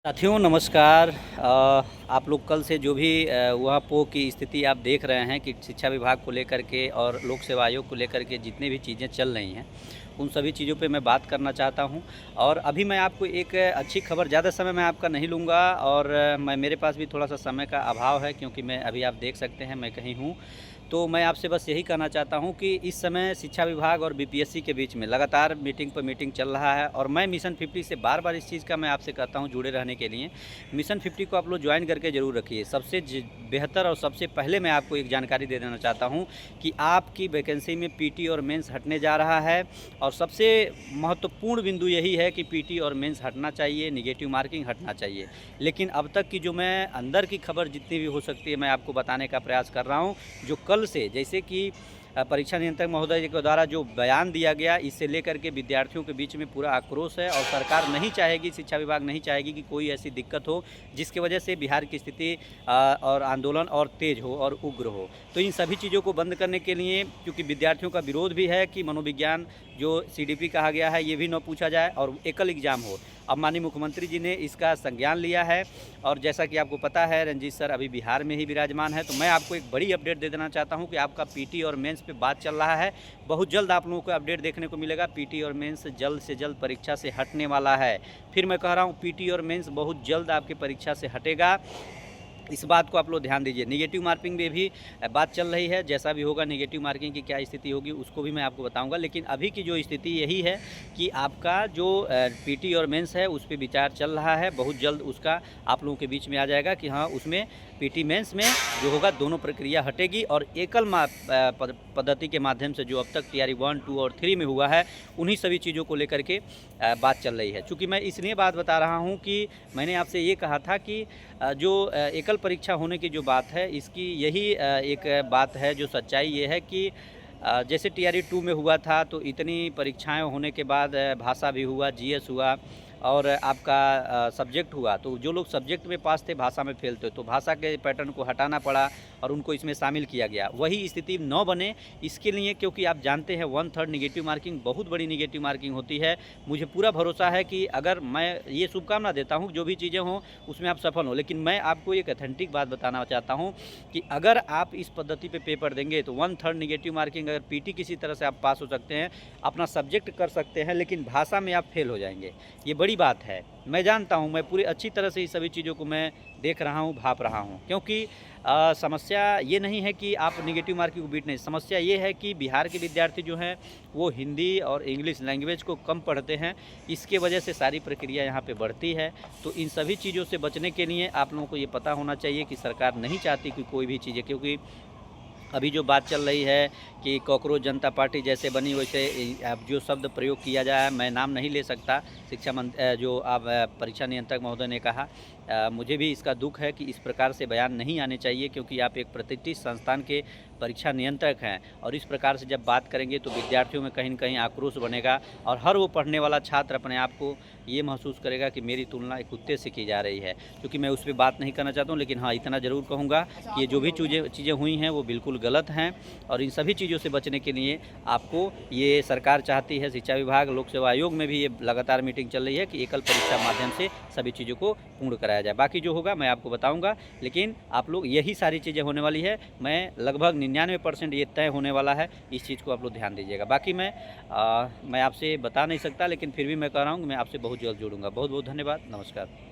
साथियों नमस्कार। आप लोग कल से जो भी ऊहापोह की स्थिति आप देख रहे हैं कि शिक्षा विभाग को लेकर के और लोक सेवा आयोग को लेकर के जितनी भी चीज़ें चल रही हैं, उन सभी चीज़ों पे मैं बात करना चाहता हूं। और अभी मैं आपको एक अच्छी खबर, ज़्यादा समय मैं आपका नहीं लूँगा और मैं मेरे पास भी थोड़ा सा समय का अभाव है, क्योंकि मैं अभी आप देख सकते हैं मैं कहीं हूँ। तो मैं आपसे बस यही कहना चाहता हूं कि इस समय शिक्षा विभाग और बीपीएससी के बीच में लगातार मीटिंग पर मीटिंग चल रहा है, और मैं मिशन 50 से बार-बार इस चीज़ का मैं आपसे कहता हूं जुड़े रहने के लिए। मिशन 50 को आप लोग ज्वाइन करके ज़रूर रखिए। सबसे बेहतर और सबसे पहले मैं आपको एक जानकारी दे देना चाहता हूं कि आपकी वैकेंसी में पीटी और मेंस हटने जा रहा है, और सबसे महत्वपूर्ण बिंदु यही है कि पीटी और मेंस हटना चाहिए, नेगेटिव मार्किंग हटना चाहिए। लेकिन अब तक की जो मैं अंदर की खबर जितनी भी हो सकती है मैं आपको बताने का प्रयास कर रहा हूँ। जो कल से, जैसे कि परीक्षा नियंत्रक महोदय के द्वारा जो बयान दिया गया, इससे लेकर के विद्यार्थियों के बीच में पूरा आक्रोश है, और सरकार नहीं चाहेगी, शिक्षा विभाग नहीं चाहेगी कि कोई ऐसी दिक्कत हो जिसकी वजह से बिहार की स्थिति और आंदोलन और तेज हो और उग्र हो। तो इन सभी चीज़ों को बंद करने के लिए, क्योंकि विद्यार्थियों का विरोध भी है कि मनोविज्ञान जो सीडीपी कहा गया है ये भी न पूछा जाए और एकल एग्जाम हो। अब माननीय मुख्यमंत्री जी ने इसका संज्ञान लिया है, और जैसा कि आपको पता है रंजीत सर अभी बिहार में ही विराजमान है। तो मैं आपको एक बड़ी अपडेट दे देना चाहता हूं कि आपका पीटी और मेंस पे बात चल रहा है। बहुत जल्द आप लोगों को अपडेट देखने को मिलेगा। पीटी और मेंस जल्द से जल्द परीक्षा से हटने वाला है। फिर मैं कह रहा हूं, पीटी और मेंस बहुत जल्द आपकी परीक्षा से हटेगा। इस बात को आप लोग ध्यान दीजिए। नेगेटिव मार्किंग में भी बात चल रही है, जैसा भी होगा नेगेटिव मार्किंग की क्या स्थिति होगी उसको भी मैं आपको बताऊंगा। लेकिन अभी की जो स्थिति यही है कि आपका जो पीटी और मेंस है उस पर विचार चल रहा है। बहुत जल्द उसका आप लोगों के बीच में आ जाएगा कि हाँ, उसमें पीटी मेंस में जो होगा दोनों प्रक्रिया हटेगी, और एकल पद्धति के माध्यम से जो अब तक तैयारी 1, 2 और 3 में हुआ है, उन्हीं सभी चीज़ों को लेकर के बात चल रही है। चूँकि मैं इसलिए बात बता रहा हूँ कि मैंने आपसे ये कहा था कि जो एकल परीक्षा होने की जो बात है, इसकी यही एक बात है। जो सच्चाई ये है कि जैसे टीआरई 2 में हुआ था, तो इतनी परीक्षाएं होने के बाद भाषा भी हुआ, जीएस हुआ, और आपका सब्जेक्ट हुआ, तो जो लोग सब्जेक्ट में पास थे भाषा में फेल थे, तो भाषा के पैटर्न को हटाना पड़ा और उनको इसमें शामिल किया गया। वही स्थिति न बने इसके लिए, क्योंकि आप जानते हैं 1/3 निगेटिव मार्किंग बहुत बड़ी निगेटिव मार्किंग होती है। मुझे पूरा भरोसा है कि अगर, मैं ये शुभकामना देता हूँ जो भी चीज़ें हों उसमें आप सफल हो, लेकिन मैं आपको एक अथेंटिक बात बताना चाहता हूँ कि अगर आप इस पद्धति पे पेपर देंगे तो 1/3 निगेटिव मार्किंग, अगर पीटी किसी तरह से आप पास हो सकते हैं, अपना सब्जेक्ट कर सकते हैं, लेकिन भाषा में आप फेल हो जाएंगे। ये बड़ी बात है। मैं जानता हूँ, मैं पूरी अच्छी तरह से इस सभी चीज़ों को मैं देख रहा हूँ, भाप रहा हूँ, क्योंकि समस्या ये नहीं है कि आप निगेटिव मार्किंग को बीट नहीं, समस्या ये है कि बिहार के विद्यार्थी जो हैं वो हिंदी और इंग्लिश लैंग्वेज को कम पढ़ते हैं। इसके वजह से सारी प्रक्रिया यहाँ पे बढ़ती है। तो इन सभी चीज़ों से बचने के लिए आप लोगों को ये पता होना चाहिए कि सरकार नहीं चाहती कि कोई भी चीज़ें, क्योंकि अभी जो बात चल रही है कि कॉकरोच जनता पार्टी जैसे बनी वैसे, अब जो शब्द प्रयोग किया जाए, मैं नाम नहीं ले सकता, जो आप परीक्षा नियंत्रक महोदय ने कहा, मुझे भी इसका दुख है कि इस प्रकार से बयान नहीं आने चाहिए, क्योंकि आप एक प्रतिष्ठित संस्थान के परीक्षा नियंत्रक हैं, और इस प्रकार से जब बात करेंगे तो विद्यार्थियों में कहीं न कहीं आक्रोश बनेगा, और हर वो पढ़ने वाला छात्र अपने आप को ये महसूस करेगा कि मेरी तुलना एक कुत्ते से की जा रही है। क्योंकि मैं उस पर बात नहीं करना चाहता हूँ, लेकिन हाँ, इतना ज़रूर कहूँगा कि ये जो भी चीज़ें हुई हैं वो बिल्कुल गलत हैं, और इन सभी चीज़ों से बचने के लिए आपको, ये सरकार चाहती है, शिक्षा विभाग, लोक सेवा आयोग में भी ये लगातार मीटिंग चल रही है कि एकल परीक्षा माध्यम से सभी चीज़ों को पूर्ण कराया जाए। बाकी जो होगा मैं आपको बताऊंगा, लेकिन आप लोग, यही सारी चीज़ें होने वाली है। मैं लगभग 99% ये तय होने वाला है, इस चीज़ को आप लोग ध्यान दीजिएगा। बाकी मैं आपसे बता नहीं सकता, लेकिन फिर भी मैं कह रहा हूँ कि मैं आपसे बहुत जल्द जुड़ूंगा। बहुत बहुत धन्यवाद। नमस्कार।